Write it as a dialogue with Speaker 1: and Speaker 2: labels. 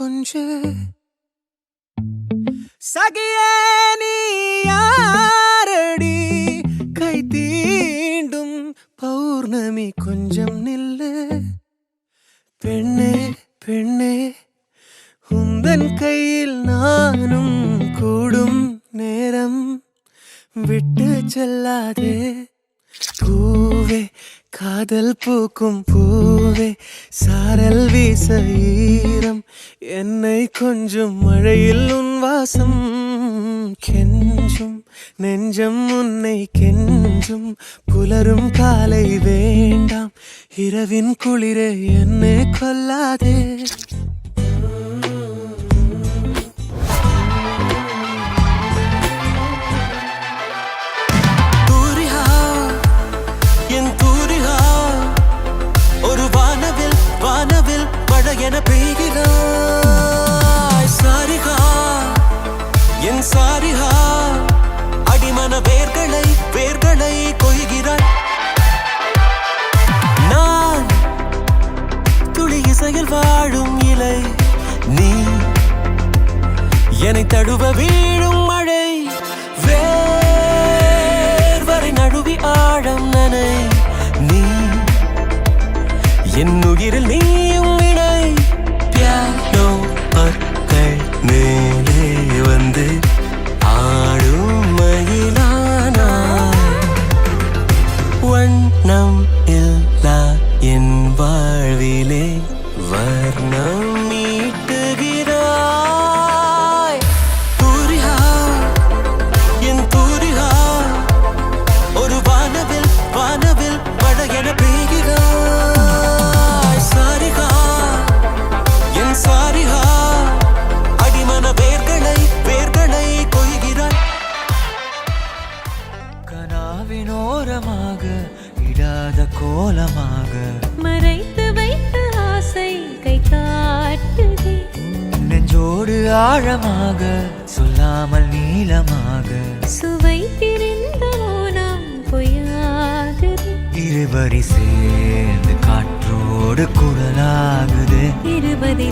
Speaker 1: கொஞ்சு சகியே நீ யாரடி கை தீண்டும் பௌர்ணமி கொஞ்சம் நில்லு பெண்ணே பெண்ணே உந்தன் கையில் நானும் கூடும் நேரம் விட்டு செல்லாதே பூவே காதல் பூக்கும் பூவே சாரல் வீச ஈரம் என்னை கொஞ்சம் மழையில் உன் வாசம் கெஞ்சும் நெஞ்சம் உன்னை கெஞ்சும் புலரும் காலை வேண்டாம் இரவின் குளிரே என்னை கொல்லாதே வானவில் மழையென பெய்கிறாய் சாரிகா என் சாரிகா அடிமன வேர்களை கொய்கிறாய் நான் துளி இசையில் வாழும் இலை நீ என்னை தழுவ வீழும் மழை வேர்வரை நழுவி ஆழம் நனை நீ என் உயிரில் நீயும் இணை பியானோ பற்கள் மேலே வந்து ஆடும் மயிலானாய் வண்ணம் இல்லா என் வாழ்விலே வர்ணம் மீட்டுகிறாய் தூரிகா என் தூரிகா ஒரு வானவில் மழையென பெய்கிறாய் சாரிகா அடிமன வேர்களை கொய்கிறாய் கனாவினோரமாக இடாத கோலமாக
Speaker 2: மறைத்து வைத்த ஆசை கை காட்டுதே
Speaker 1: நெஞ்சோடு ஆழமாக சொல்லாமல் நீளமாக
Speaker 2: சுவை திரிந்த மௌனம் பொய்யாகுது
Speaker 1: இருவரி சேர்ந்து காற்றோடு குரலாகுது
Speaker 2: இருபதை